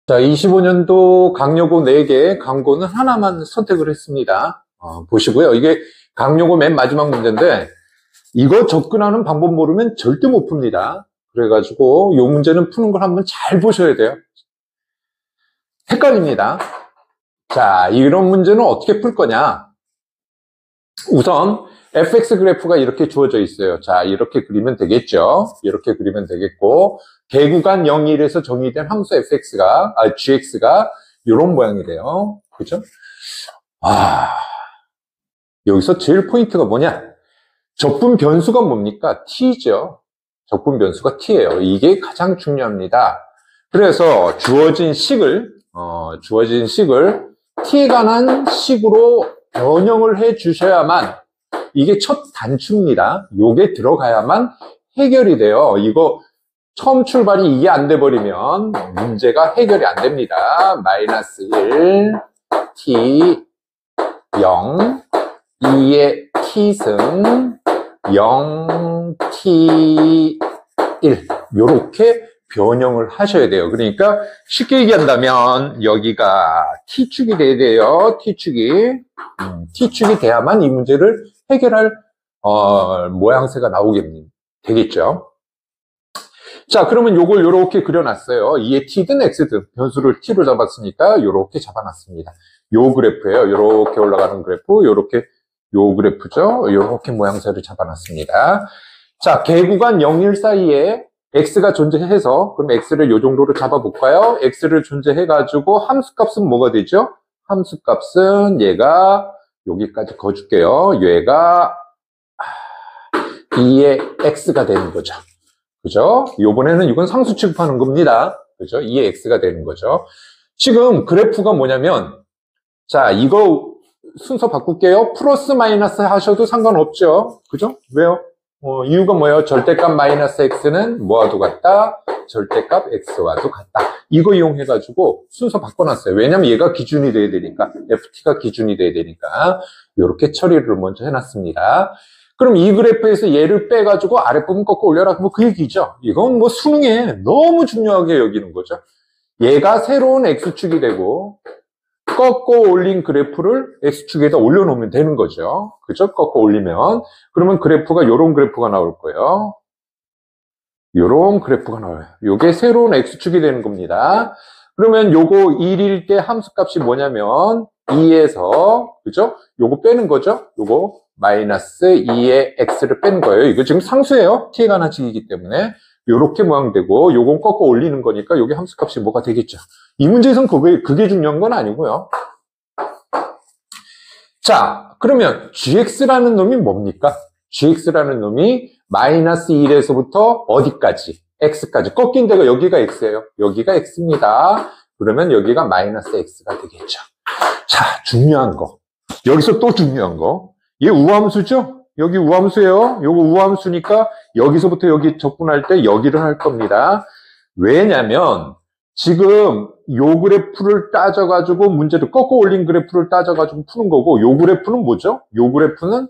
자, 25년도 강요고 4개, 강고는 하나만 선택을 했습니다. 보시고요. 이게 강요고 맨 마지막 문제인데, 이거 접근하는 방법 모르면 절대 못 풉니다. 그래가지고, 이 문제는 푸는 걸 한번 잘 보셔야 돼요. 헷갈립니다. 자, 이런 문제는 어떻게 풀 거냐? 우선, fx 그래프가 이렇게 주어져 있어요. 자, 이렇게 그리면 되겠죠? 이렇게 그리면 되겠고, 개구간 0, 1에서 정의된 함수 gx가 이런 모양이 돼요. 그죠? 여기서 제일 포인트가 뭐냐? 적분 변수가 뭡니까? t죠. 적분 변수가 t예요. 이게 가장 중요합니다. 그래서 주어진 식을 t에 관한 식으로 변형을 해 주셔야만, 이게 첫 단추입니다. 요게 들어가야만 해결이 돼요. 이거 처음 출발이 이게 안 돼 버리면 문제가 해결이 안 됩니다. 마이너스 1, t, 0, 2의 t승, 0, t, 1 요렇게 변형을 하셔야 돼요. 그러니까 쉽게 얘기한다면 여기가 t축이 돼야 돼요. t축이 돼야만 이 문제를 해결할 모양새가 나오게 되겠죠. 자, 그러면 요걸 요렇게 그려놨어요. 2의 t든 x든 변수를 t로 잡았으니까 요렇게 잡아놨습니다. 요 그래프예요. 요렇게 올라가는 그래프, 요렇게 요 그래프죠. 요렇게 모양새를 잡아놨습니다. 자, 개구간 0, 1 사이에 x가 존재해서, 그럼 x를 요 정도로 잡아볼까요? x를 존재해가지고 함수값은 뭐가 되죠? 함수값은 얘가 여기까지 거줄게요. 얘가 2의 x가 되는 거죠. 그죠? 요번에는 이건 상수 취급하는 겁니다. 그죠? 2의 x가 되는 거죠. 지금 그래프가 뭐냐면, 자, 이거 순서 바꿀게요. 플러스 마이너스 하셔도 상관없죠. 그죠? 왜요? 이유가 뭐예요? 절대값 마이너스 x는 뭐와도 같다? 절대값 x와도 같다. 이거 이용해가지고 순서 바꿔놨어요. 왜냐면 얘가 기준이 돼야 되니까, ft가 기준이 돼야 되니까 이렇게 처리를 먼저 해놨습니다. 그럼 이 그래프에서 얘를 빼가지고 아랫부분 꺾어 올려라. 뭐 그 얘기죠. 이건 뭐 수능에 너무 중요하게 여기는 거죠. 얘가 새로운 x축이 되고 꺾어 올린 그래프를 x축에다 올려놓으면 되는 거죠. 그죠? 꺾어 올리면. 그러면 그래프가 요런 그래프가 나올 거예요. 요런 그래프가 나와요. 요게 새로운 x축이 되는 겁니다. 그러면 요거 1일 때 함수값이 뭐냐면 2에서, 그죠? 요거 빼는 거죠? 요거 마이너스 2의 x를 뺀 거예요. 이거 지금 상수예요. t에 관한 식이기 때문에. 요렇게 모양되고, 요건 꺾어 올리는 거니까 요게 함수값이 뭐가 되겠죠. 이 문제에선 그게 중요한 건 아니고요. 자, 그러면 gx라는 놈이 뭡니까? gx라는 놈이 마이너스 1에서부터 어디까지? x까지. 꺾인 데가 여기가 x예요. 여기가 x입니다. 그러면 여기가 마이너스 x가 되겠죠. 자, 중요한 거. 여기서 또 중요한 거. 얘 우함수죠? 여기 우함수예요. 요거 우함수니까 여기서부터 여기 적분할 때 여기를 할 겁니다. 왜냐면 지금 요 그래프를 따져가지고 문제를 꺾어 올린 그래프를 따져가지고 푸는 거고, 요 그래프는 뭐죠? 요 그래프는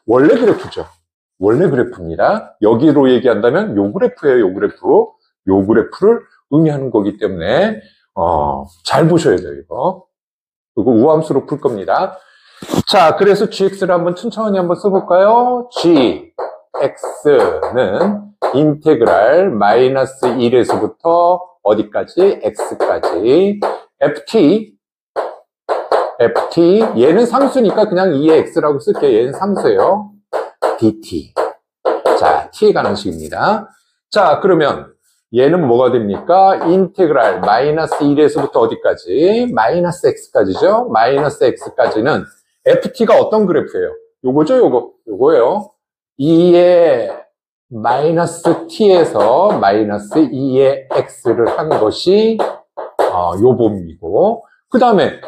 원래 그래프죠. 원래 그래프입니다. 여기로 얘기한다면 요 그래프예요. 요 그래프. 요 그래프를 의미하는 거기 때문에 잘 보셔야 돼요. 이거 우함수로 풀 겁니다. 자, 그래서 gx를 한번 천천히 한번 써볼까요? gx는 인테그랄 마이너스 1에서부터 어디까지? x까지. ft, 얘는 상수니까 그냥 2의 x라고 쓸게요. 얘는 상수예요. dt. 자, t에 관한 식입니다. 자, 그러면 얘는 뭐가 됩니까? 인테그랄 마이너스 1에서부터 어디까지? 마이너스 x까지죠? 마이너스 x까지는 ft가 어떤 그래프예요? 요거죠, 요거예요. 2의 마이너스 t에서 마이너스 2의 x를 한 것이 요 범위고, 그 다음에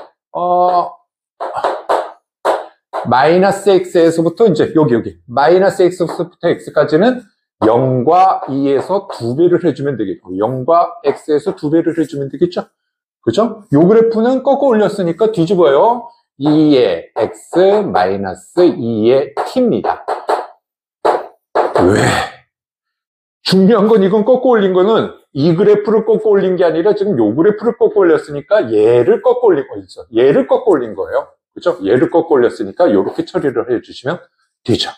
마이너스 x에서부터 이제 여기 마이너스 x부터 x까지는 0과 2에서 2배를 해주면 되겠고, 0과 x에서 2배를 해주면 되겠죠? 그죠? 요 그래프는 꺾어 올렸으니까 뒤집어요. 2의 x 마이너스 2의 t입니다. 왜? 중요한 건 이건 꺾어 올린 거는 이 그래프를 꺾어 올린 게 아니라 지금 요 그래프를 꺾어 올렸으니까 얘를 꺾어 올린 거죠. 얘를 꺾어 올린 거예요. 그죠? 얘를 꺾어 올렸으니까 이렇게 처리를 해주시면 되죠.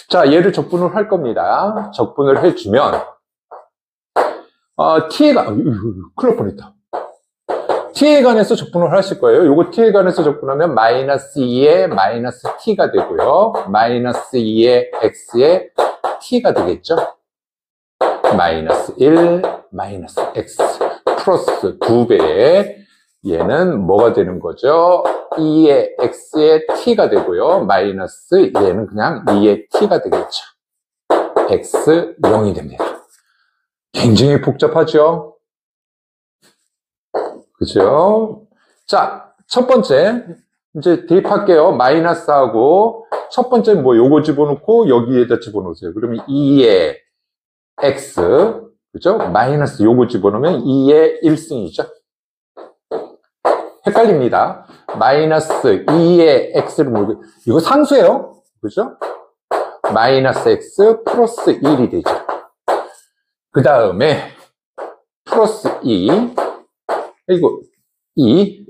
자, 얘를 적분을 할 겁니다. 적분을 해주면 t에 큰일 날 뻔했다. t에 관해서 적분을 하실 거예요. 요거 t에 관해서 적분하면 마이너스 2에 마이너스 t가 되고요. 마이너스 2에 x에 t가 되겠죠. 마이너스 1 마이너스 x 플러스 2배에 얘는 뭐가 되는 거죠? 2의 x의 t가 되고요. 마이너스 얘는 그냥 2의 t가 되겠죠. x 0이 됩니다. 굉장히 복잡하죠? 그죠? 자, 첫 번째 이제 대입할게요. 마이너스하고 첫 번째 뭐 요거 집어넣고 여기에다 집어넣으세요. 그러면 2의 x 그죠? 마이너스 요거 집어넣으면 2의 1승이죠. 헷갈립니다. 마이너스 2의 x를 모르고 이거 상수예요. 그죠? 마이너스 x 플러스 1이 되죠. 그 다음에 플러스 2 그리고 2의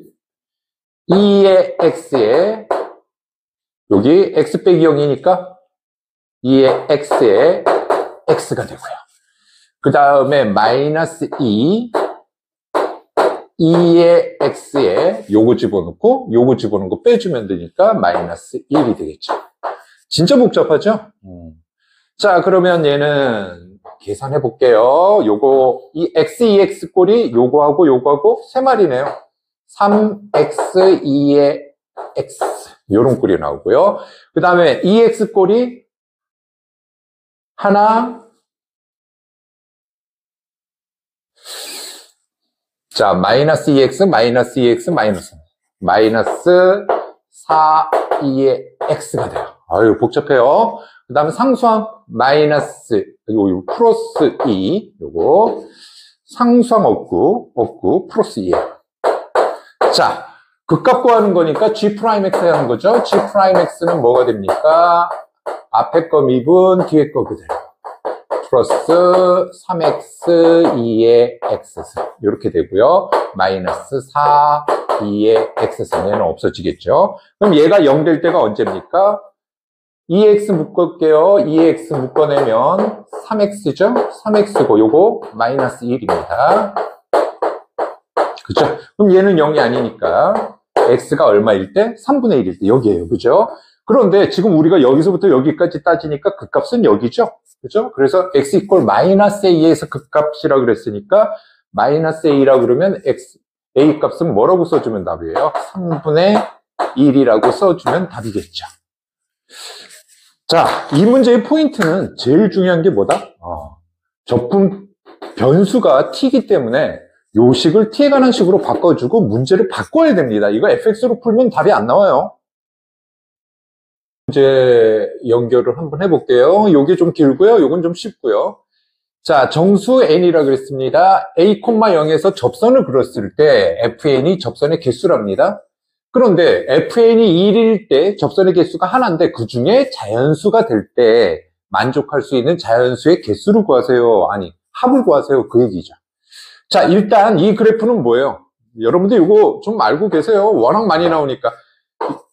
x에 여기 x 빼기 0이니까 2의 x에 x가 되고요. 그 다음에 마이너스 2의 x에 요거 집어넣고 요거 집어넣은 거 빼주면 되니까 마이너스 1이 되겠죠. 진짜 복잡하죠? 자, 그러면 얘는 계산해 볼게요. 요거 이 x, 2x 꼴이 요거하고 요거하고 세 마리네요. 3x, 2의 x 요런 꼴이 나오고요. 그 다음에 2x 꼴이 하나 자, 마이너스 2x, 마이너스 2x, 마이너스 4, 2의 x가 돼요. 아유, 복잡해요. 그 다음에 상수항, 마이너스, 요 플러스 2, 요거, 상수항 없고, 플러스 2에요. 자, 극값 구하는 거니까 G'X 하는 거죠. G'X는 뭐가 됩니까? 앞에 거 미분, 뒤에 거 그대로. 플러스 3x 2의 x승 이렇게 되고요. 마이너스 4 2의 x승 얘는 없어지겠죠. 그럼 얘가 0 될 때가 언제입니까? 2x 묶을게요. 2x 묶어내면 3x죠. 3x고 요거 마이너스 1입니다. 그죠? 그럼 얘는 0이 아니니까 x가 얼마일 때? 3분의 1일 때 여기에요. 그죠? 그런데 지금 우리가 여기서부터 여기까지 따지니까 그 값은 여기죠. 그죠? 그래서 x 이퀄 마이너스 a에서 그 값이라 그랬으니까 마이너스 a라 그러면 a 값은 뭐라고 써주면 답이에요? 3분의 1이라고 써주면 답이겠죠. 자, 이 문제의 포인트는 제일 중요한 게 뭐다? 적분 변수가 t이기 때문에 요식을 t에 관한 식으로 바꿔주고 문제를 바꿔야 됩니다. 이거 fx로 풀면 답이 안 나와요. 문제 연결을 한번 해볼게요. 요게 좀 길고요. 요건 좀 쉽고요. 자, 정수 n이라 그랬습니다. a, 0에서 접선을 그렸을 때 fn이 접선의 개수랍니다. 그런데 fn이 1일 때 접선의 개수가 하나인데 그 중에 자연수가 될 때 만족할 수 있는 자연수의 개수를 구하세요. 아니, 합을 구하세요. 그 얘기죠. 자, 일단 이 그래프는 뭐예요? 여러분들 이거 좀 알고 계세요. 워낙 많이 나오니까.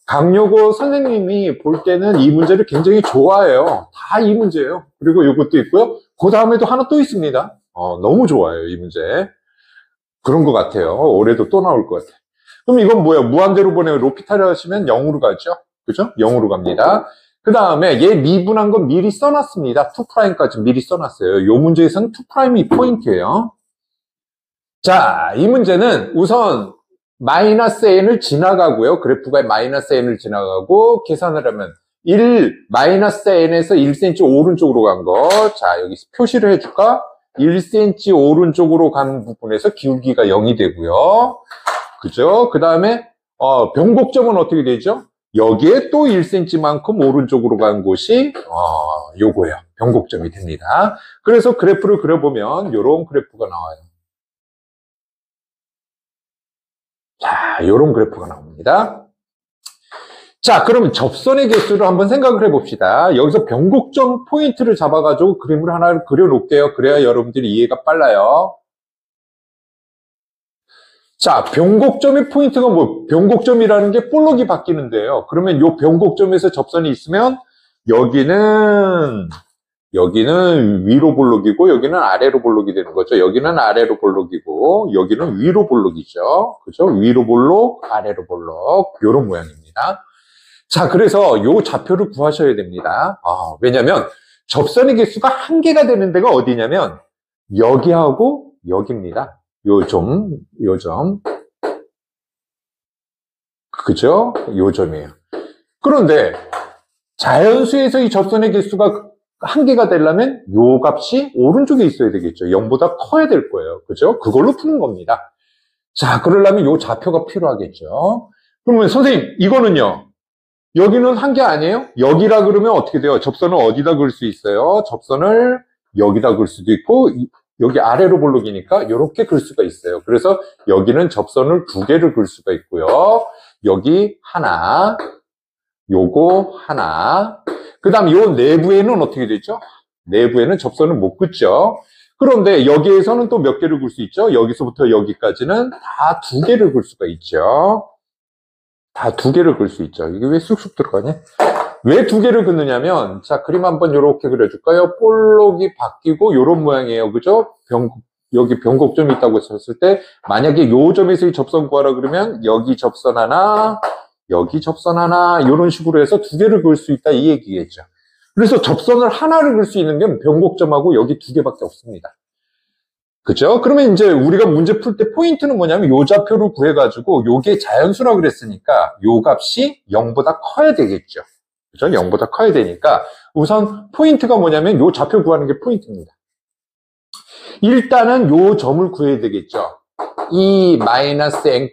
강요고 선생님이 볼 때는 이 문제를 굉장히 좋아해요. 다 이 문제예요. 그리고 이것도 있고요. 그 다음에도 하나 또 있습니다. 너무 좋아요, 이 문제. 그런 것 같아요. 올해도 또 나올 것 같아요. 그럼 이건 뭐예요? 무한대로 보내요. 로피탈을 하시면 0으로 가죠. 그죠? 0으로 갑니다. 그 다음에 얘 미분한 건 미리 써놨습니다. 2'까지 미리 써놨어요. 이 문제에서는 2'이 포인트예요. 자, 이 문제는 우선 마이너스 n을 지나가고요. 그래프가 마이너스 n을 지나가고 계산을 하면 마이너스 n에서 1cm 오른쪽으로 간 거. 자, 여기 표시를 해줄까? 1cm 오른쪽으로 간 부분에서 기울기가 0이 되고요. 그죠? 그 다음에 변곡점은 어떻게 되죠? 여기에 또 1cm만큼 오른쪽으로 간 곳이 요거예요. 변곡점이 됩니다. 그래서 그래프를 그려보면 요런 그래프가 나와요. 자, 요런 그래프가 나옵니다. 자, 그러면 접선의 개수를 한번 생각을 해봅시다. 여기서 변곡점 포인트를 잡아가지고 그림을 하나 그려놓을게요. 그래야 여러분들이 이해가 빨라요. 자, 변곡점의 포인트가 뭐, 변곡점이라는 게 볼록이 바뀌는데요. 그러면 이 변곡점에서 접선이 있으면 여기는 위로 볼록이고 여기는 아래로 볼록이 되는 거죠. 여기는 아래로 볼록이고 여기는 위로 볼록이죠. 그죠? 위로 볼록, 아래로 볼록 이런 모양입니다. 자, 그래서 요 좌표를 구하셔야 됩니다. 왜냐면 접선의 개수가 한 개가 되는 데가 어디냐면 여기하고 여기입니다. 요 점. 그죠? 요 점이에요. 그런데 자연수에서 이 접선의 개수가 한 개가 되려면 요 값이 오른쪽에 있어야 되겠죠. 0보다 커야 될 거예요. 그죠? 그걸로 푸는 겁니다. 자, 그러려면 요 좌표가 필요하겠죠. 그러면 선생님, 이거는요. 여기는 한 개 아니에요? 여기라 그러면 어떻게 돼요? 접선을 어디다 그을 수 있어요? 접선을 여기다 그을 수도 있고 여기 아래로 볼록이니까 이렇게 그을 수가 있어요. 그래서 여기는 접선을 두 개를 그을 수가 있고요. 여기 하나, 요거 하나. 그 다음 요 내부에는 어떻게 되죠? 내부에는 접선을 못 긋죠. 그런데 여기에서는 또 몇 개를 그을 수 있죠? 여기서부터 여기까지는 다 두 개를 그을 수가 있죠. 다 두 개를 그을 수 있죠. 이게 왜 쑥쑥 들어가냐? 왜 두 개를 긋느냐면, 자, 그림 한번 이렇게 그려줄까요? 볼록이 바뀌고 요런 모양이에요. 그죠? 여기 변곡점이 있다고 했을 때, 만약에 요 점에서 접선 구하라 그러면, 여기 접선 하나, 여기 접선 하나, 이런 식으로 해서 두 개를 그을 수 있다, 이 얘기겠죠. 그래서 접선을 하나를 그을 수 있는 게 변곡점하고 여기 두 개밖에 없습니다. 그죠? 그러면 이제 우리가 문제 풀 때 포인트는 뭐냐면 요 좌표를 구해가지고 요게 자연수라고 그랬으니까 요 값이 0보다 커야 되겠죠. 그죠? 0보다 커야 되니까 우선 포인트가 뭐냐면 요 좌표 구하는 게 포인트입니다. 일단은 요 점을 구해야 되겠죠. 이 마이너스 n,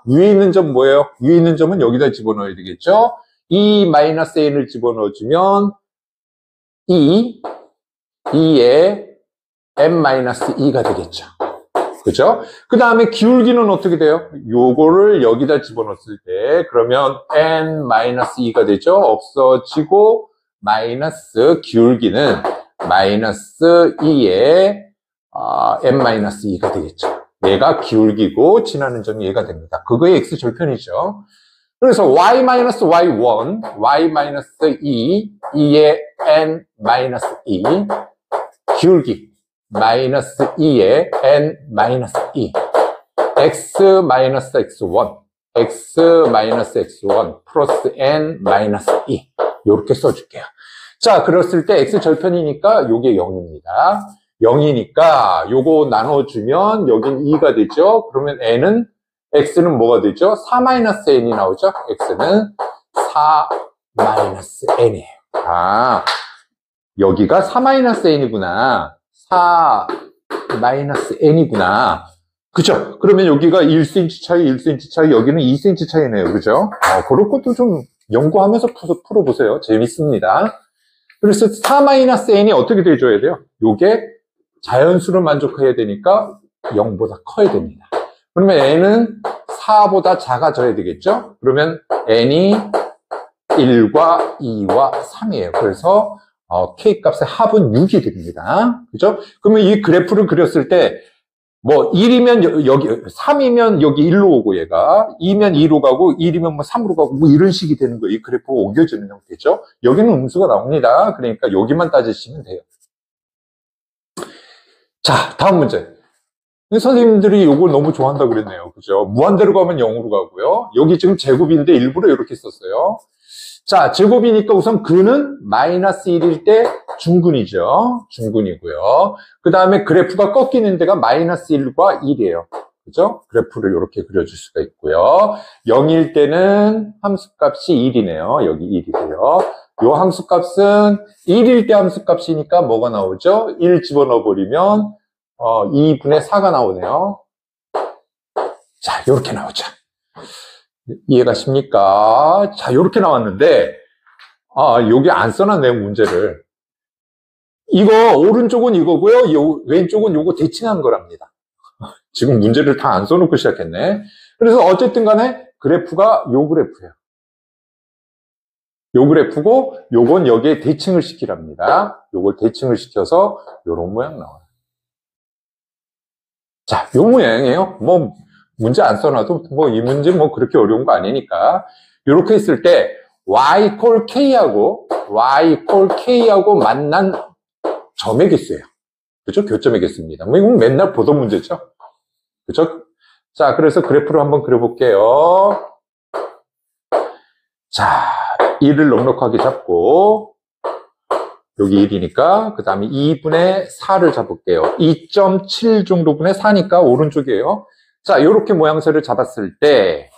위에 있는 점 뭐예요? 위에 있는 점은 여기다 집어넣어야 되겠죠? 이 마이너스 n을 집어넣어주면 2에 n-2가 되겠죠. 그죠? 그 다음에 기울기는 어떻게 돼요? 요거를 여기다 집어넣었을 때 그러면 n-2가 되죠. 없어지고 마이너스 기울기는 마이너스 2에 n-2가 되겠죠. 얘가 기울기고 지나는 점이 얘가 됩니다. 그거의 x절편이죠. 그래서 y-y1, y-2, 2에 n-2 기울기 마이너스 2에 n-2 x-x1 x-x1 플러스 n-2 이렇게 써줄게요. 자, 그랬을 때 x절편이니까 요게 0입니다. 0이니까 요거 나눠주면 여긴 2가 되죠. 그러면 n은 x는 뭐가 되죠? 4-n이 나오죠. x는 4-n이에요. 여기가 4-n이구나. 4-n이구나. 그죠? 그러면 여기가 1cm 차이, 1cm 차이, 여기는 2cm 차이네요. 그죠? 그런 것도 좀 연구하면서 풀어보세요. 재밌습니다. 그래서 4-n이 어떻게 돼줘야 돼요? 요게 자연수를 만족해야 되니까 0보다 커야 됩니다. 그러면 n은 4보다 작아져야 되겠죠? 그러면 n이 1과 2와 3이에요. 그래서 K 값의 합은 6이 됩니다. 그죠? 그러면 이 그래프를 그렸을 때, 뭐, 1이면 여기, 3이면 여기 1로 오고 얘가, 2면 2로 가고, 1이면 뭐 3으로 가고, 뭐 이런 식이 되는 거예요. 이 그래프가 옮겨지는 형태죠. 여기는 음수가 나옵니다. 그러니까 여기만 따지시면 돼요. 자, 다음 문제. 선생님들이 이걸 너무 좋아한다고 그랬네요. 그죠? 무한대로 가면 0으로 가고요. 여기 지금 제곱인데 일부러 이렇게 썼어요. 자, 제곱이니까 우선 근은 마이너스 1일 때 중근이죠. 중근이고요. 그 다음에 그래프가 꺾이는 데가 마이너스 1과 1이에요. 그죠? 그래프를 이렇게 그려줄 수가 있고요. 0일 때는 함수값이 1이네요. 여기 1이고요. 요 함수값은 1일 때 함수값이니까 뭐가 나오죠? 1 집어넣어버리면 2분의 4가 나오네요. 자, 이렇게 나오죠. 이해가십니까? 자, 이렇게 나왔는데, 여기 안 써놨네요, 문제를. 이거, 오른쪽은 이거고요, 왼쪽은 요거 대칭한 거랍니다. 지금 문제를 다 안 써놓고 시작했네. 그래서 어쨌든 간에 그래프가 요 그래프예요. 요 그래프고 요건 여기에 대칭을 시키랍니다. 요걸 대칭을 시켜서 요런 모양 나와요. 자, 요 모양이에요. 뭐 문제 안 써놔도 뭐 이 문제 뭐 그렇게 어려운 거 아니니까 요렇게 했을 때 y 콜 k하고 만난 점의 개수예요. 그죠? 교점의 개수입니다. 뭐 이건 맨날 보던 문제죠. 그죠? 자, 그래서 그래프를 한번 그려볼게요. 자, 1을 넉넉하게 잡고 여기 1이니까 그 다음에 2분의 4를 잡을게요. 2.7 정도 분의 4니까 오른쪽이에요. 자, 이렇게 모양새를 잡았을 때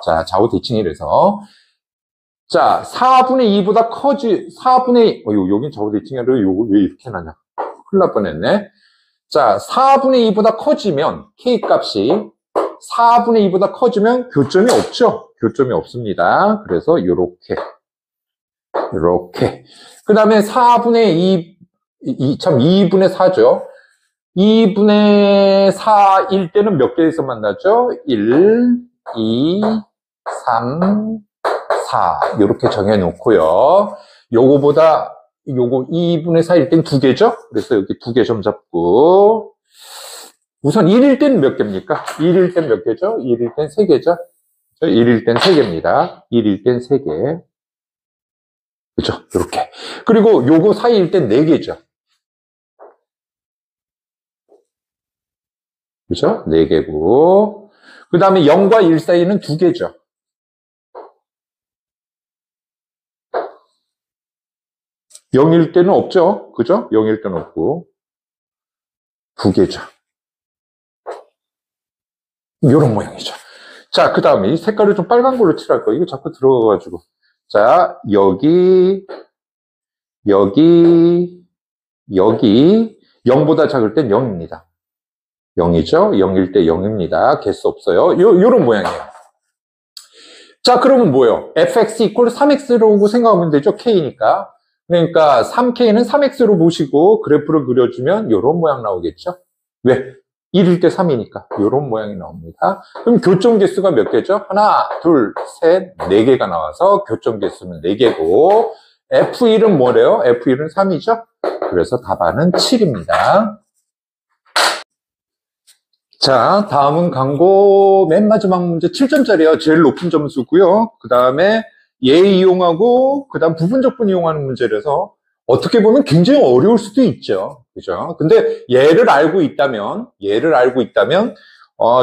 자, 좌우 대칭이라서 자, 4분의 2보다 여긴 좌우 대칭이 아니라 요거 왜 이렇게 나냐. 큰일 날 뻔했네. 자, 4분의 2보다 커지면 K값이 4분의 2보다 커지면 교점이 없죠? 교점이 없습니다. 그래서 요렇게. 그 다음에 2분의 4죠. 2분의 4일 때는 몇 개에서 만나죠? 1, 2, 3, 4. 요렇게 정해놓고요. 요거 2분의 4일 땐 2개죠? 그래서 여기 2개 점 잡고. 우선 1일 땐 몇 개입니까? 1일 땐 몇 개죠? 1일 땐 3개죠? 1일 땐 3개입니다. 1일 땐 3개. 그죠? 이렇게. 그리고 요거 사이일 땐 4개죠. 그죠? 4개고. 그 다음에 0과 1 사이는 2개죠. 0일 때는 없죠? 그죠? 0일 때는 없고. 2개죠. 요런 모양이죠. 자, 그 다음에 이 색깔을 좀 빨간 걸로 칠할 거예요. 이거 자꾸 들어가가지고. 자, 여기 0보다 작을 땐 0입니다. 0이죠? 0일 때 0입니다. 개수 없어요. 요런 모양이에요. 자, 그러면 뭐예요? fx 이퀄 3x라고 생각하면 되죠? k니까. 그러니까 3k는 3x로 보시고 그래프를 그려주면 요런 모양 나오겠죠? 왜? 1일 때 3이니까 요런 모양이 나옵니다. 그럼 교점 개수가 몇 개죠? 하나, 둘, 셋, 4개가 나와서 교점 개수는 4개고 F1은 뭐래요? F1은 3이죠? 그래서 답안은 7입니다. 자, 다음은 강고 맨 마지막 문제 7점짜리예요. 제일 높은 점수고요. 그 다음에 얘 이용하고 그 다음 부분적분 이용하는 문제라서 어떻게 보면 굉장히 어려울 수도 있죠. 그죠? 근데 얘를 알고 있다면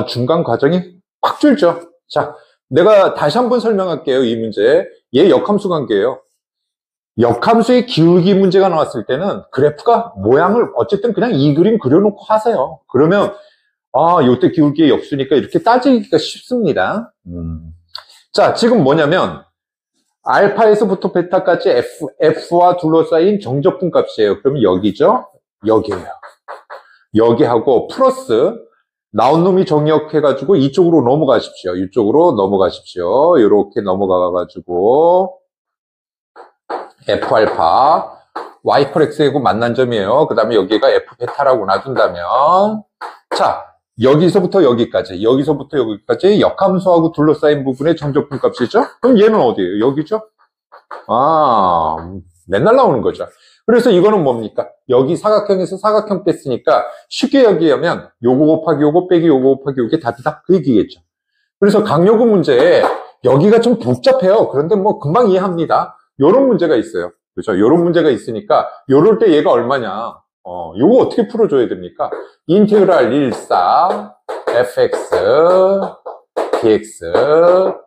중간 과정이 확 줄죠. 자, 내가 다시 한번 설명할게요. 이 문제. 얘 역함수 관계예요. 역함수의 기울기 문제가 나왔을 때는 그래프가 모양을 어쨌든 그냥 이 그림 그려놓고 하세요. 그러면 요때 기울기의 역수니까 이렇게 따지기가 쉽습니다. 자, 지금 뭐냐면 알파에서부터 베타까지 F와 둘러싸인 정적분 값이에요. 그러면 여기죠? 여기에요. 여기하고 플러스 나온 놈이 정리해가지고 이쪽으로 넘어가십시오. 이렇게 넘어가가지고 F알파 Y 콜 X하고 만난 점이에요. 그 다음에 여기가 F 베타라고 놔둔다면 자, 여기서부터 여기까지 역함수하고 둘러싸인 부분의 정적분 값이죠? 그럼 얘는 어디예요? 여기죠? 맨날 나오는 거죠. 그래서 이거는 뭡니까? 여기 사각형에서 사각형 뺐으니까 쉽게 여기하면 요거 곱하기 요거 빼기 요거 곱하기 요게 답이다. 그 얘기겠죠. 그래서 강요구 문제에 여기가 좀 복잡해요. 그런데 뭐 금방 이해합니다. 요런 문제가 있어요. 그렇죠? 요런 문제가 있으니까 요럴 때 얘가 얼마냐? 요거 어떻게 풀어줘야 됩니까? 인테그랄 14 fx dx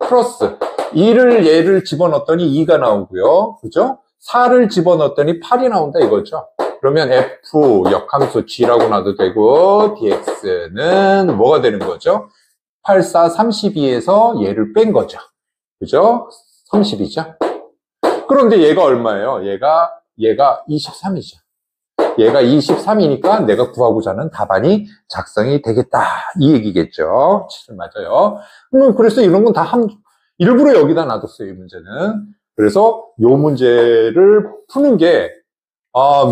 플러스 2를 얘를 집어넣었더니 2가 나오고요. 그죠? 4를 집어넣었더니 8이 나온다 이거죠. 그러면 f 역함수 g라고 놔도 되고 dx는 뭐가 되는 거죠? 8, 4, 32에서 얘를 뺀 거죠. 그죠? 30이죠. 그런데 얘가 얼마예요? 얘가 23이죠. 얘가 23이니까 내가 구하고자 하는 답안이 작성이 되겠다. 이 얘기겠죠. 맞아요. 그래서 이런 건 다 일부러 여기다 놔뒀어요, 이 문제는. 그래서 요 문제를 푸는 게,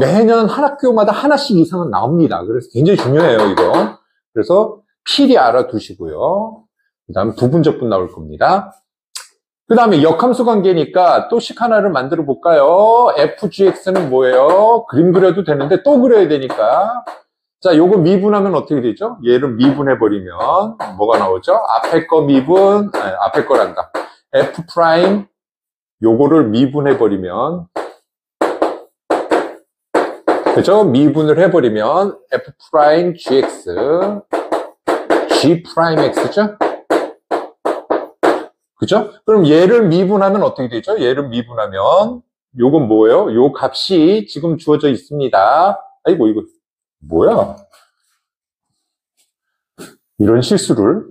매년 한 학교마다 하나씩 이상은 나옵니다. 그래서 굉장히 중요해요, 이거. 그래서 필히 알아두시고요. 그 다음 부분적분 나올 겁니다. 그 다음에 역함수 관계니까 또 식 하나를 만들어 볼까요? fgx는 뭐예요? 그림 그려도 되는데 또 그려야 되니까. 자, 요거 미분하면 어떻게 되죠? 얘를 미분해버리면 뭐가 나오죠? 앞에 거 미분, 아니, 앞에 거란다. f 프라임, 요거를 미분해버리면, 그죠? 미분을 해버리면 f 프라임 gx, g 프라임 x죠? 그죠? 그럼 얘를 미분하면 어떻게 되죠? 얘를 미분하면, 요건 뭐예요? 요 값이 지금 주어져 있습니다. 아이고, 이거, 뭐야? 이런 실수를.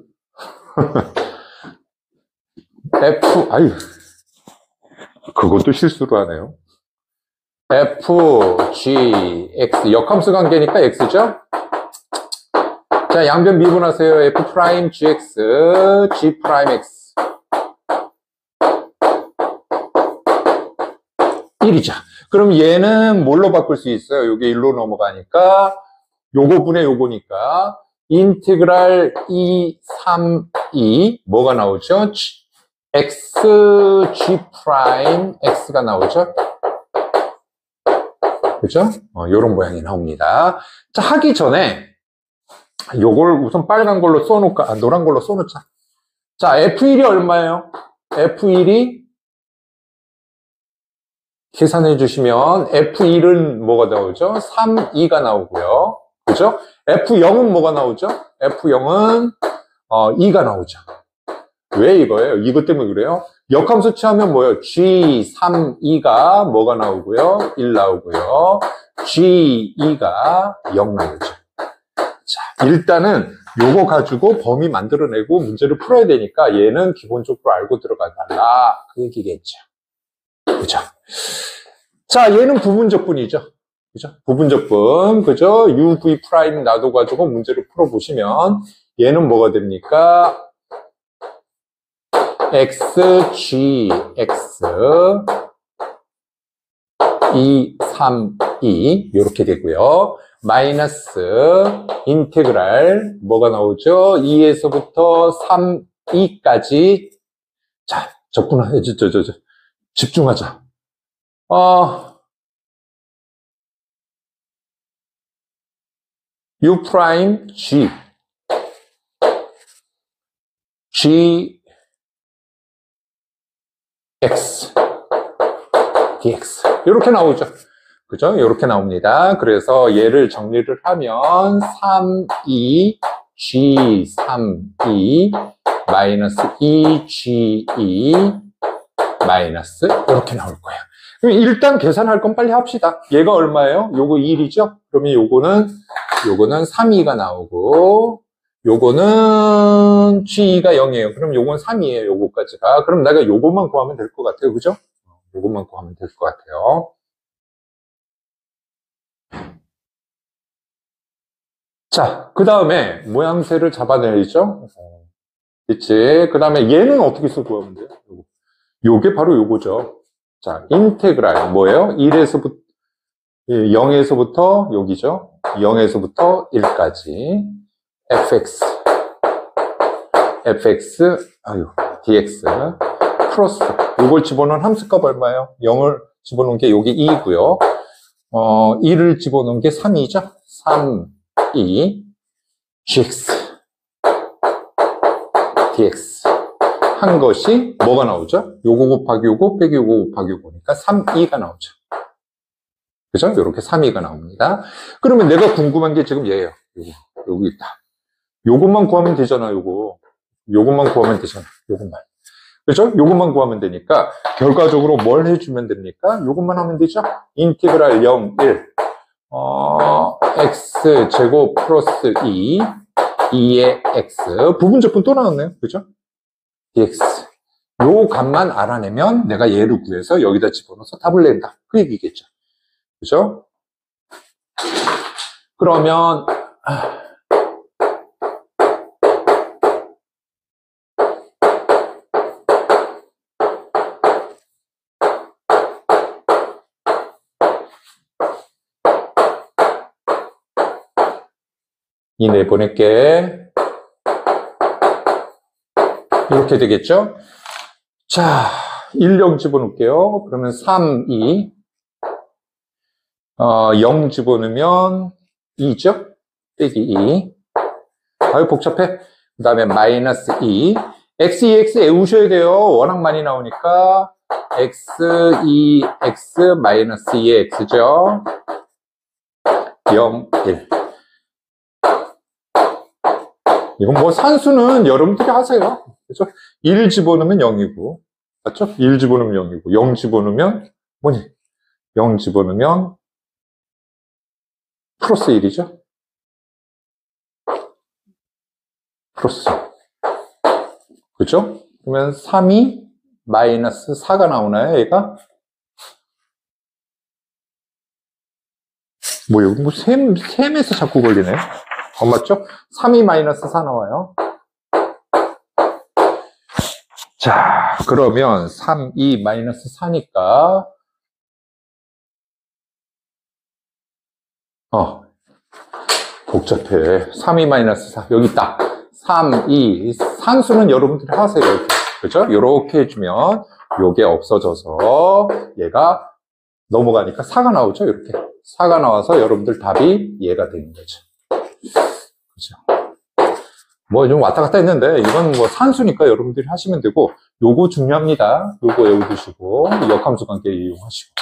아유, 그것도 실수로 하네요. f, g, x, 역함수 관계니까 x죠? 자, 양변 미분하세요. f 프라임 gx, g 프라임 x. 1이죠. 그럼 얘는 뭘로 바꿀 수 있어요? 요게 1로 넘어가니까, 요거 분의 요거니까, 인티그랄 2, 3, 2, 뭐가 나오죠? x, g 프라임, x가 나오죠? 그죠? 요런 모양이 나옵니다. 자, 하기 전에, 요걸 우선 빨간 걸로 써놓을까? 노란 걸로 써놓자. 자, F1이 얼마예요? F1이 계산해 주시면 F1은 뭐가 나오죠? 3, 2가 나오고요. 그죠? F0은 뭐가 나오죠? F0은 2가 나오죠. 왜 이거예요? 이것 때문에 그래요? 역함수 취하면 뭐예요? G, 3, 2가 뭐가 나오고요? 1 나오고요. G, 2가 0 나오죠. 자, 일단은 요거 가지고 범위 만들어내고 문제를 풀어야 되니까 얘는 기본적으로 알고 들어가 달라. 그 얘기겠죠. 그죠? 자, 얘는 부분적분이죠. 그죠? 부분적분. 그죠? UV 프라임 놔둬가지고 문제를 풀어보시면 얘는 뭐가 됩니까? X, G, X, 2, 3, 2 이렇게 되고요. 마이너스 인테그랄 뭐가 나오죠? 2에서부터 3, 2까지. 자, 접근하자. 집중하자. U 프라임 G X dx 이렇게 나오죠. 그죠? 이렇게 나옵니다. 그래서 얘를 정리를 하면 3, 2, G, 3, 2 마이너스 2, G, 2 마이너스 이렇게 나올 거예요. 그럼 일단 계산할 건 빨리 합시다. 얘가 얼마예요? 요거 1이죠? 그러면 요거는 3, 2가 나오고 요거는 G가 0이에요. 그럼 요건 3이에요. 요거까지가. 그럼 내가 요것만 구하면 될 것 같아요. 그죠? 요것만 구하면 될 것 같아요. 자, 그 다음에 모양새를 잡아내죠. 그치? 그 다음에 얘는 어떻게 써 구하면 돼요? 요게 바로 요거죠. 자, 인테그랄 뭐예요? 1에서부터 0에서부터 여기죠. 0에서부터 1까지 fx dx 플러스 요걸 집어넣은 함수값 얼마예요? 0을 집어넣은 게 여기 2고요. 2를 집어넣은 게 3이죠. 3, 2 gx dx 한 것이 뭐가 나오죠? 요거 곱하기 요거 빼기 요거 곱하기 요거니까 3, 2가 나오죠. 그죠? 이렇게 3, 2가 나옵니다. 그러면 내가 궁금한 게 지금 얘예요. 여기 있다. 요것만 구하면 되잖아, 요것만 구하면 되잖아, 요것만. 그죠? 요것만 구하면 되니까, 결과적으로 뭘 해주면 됩니까? 요것만 하면 되죠? 인티그랄 0, 1. x 제곱 플러스 2, 2의 x. 부분적분 또 나왔네요. 그죠? dx. 요 값만 알아내면 내가 얘를 구해서 여기다 집어넣어서 답을 낸다. 그 얘기겠죠. 그죠? 그러면, 이 내보낼게. 이렇게 되겠죠? 자, 1, 0 집어넣을게요. 그러면 3, 2. 0 집어넣으면 2죠? 빼기 2. 아유, 복잡해. 그 다음에 마이너스 2. x, 2x 외우셔야 돼요. 워낙 많이 나오니까. x, 2x, 마이너스 2x죠. 0, 1. 이건 뭐 산수는 여러분들이 하세요. 그죠? 1 집어넣으면 0이고. 맞죠? 1 집어넣으면 0이고. 0 집어넣으면 뭐니? 0 집어넣으면 플러스 1이죠? 플러스. 그죠? 그러면 3이 마이너스 4가 나오나요, 얘가? 뭐예요? 뭐 셈에서 자꾸 걸리네. 맞죠? 3이 마이너스 4 나와요. 자, 그러면 3, 2 마이너스 4니까 복잡해. 3이 마이너스 4 여기 있다. 3, 2 산수는 여러분들이 하세요. 이렇게. 그죠? 이렇게 해주면 요게 없어져서 얘가 넘어가니까 4가 나오죠. 이렇게 4가 나와서 여러분들 답이 얘가 되는 거죠. 그죠? 뭐 좀 왔다 갔다 했는데 이건 뭐 산수니까 여러분들이 하시면 되고, 요거 중요합니다. 요거 외워두시고 역함수 관계 이용하시고.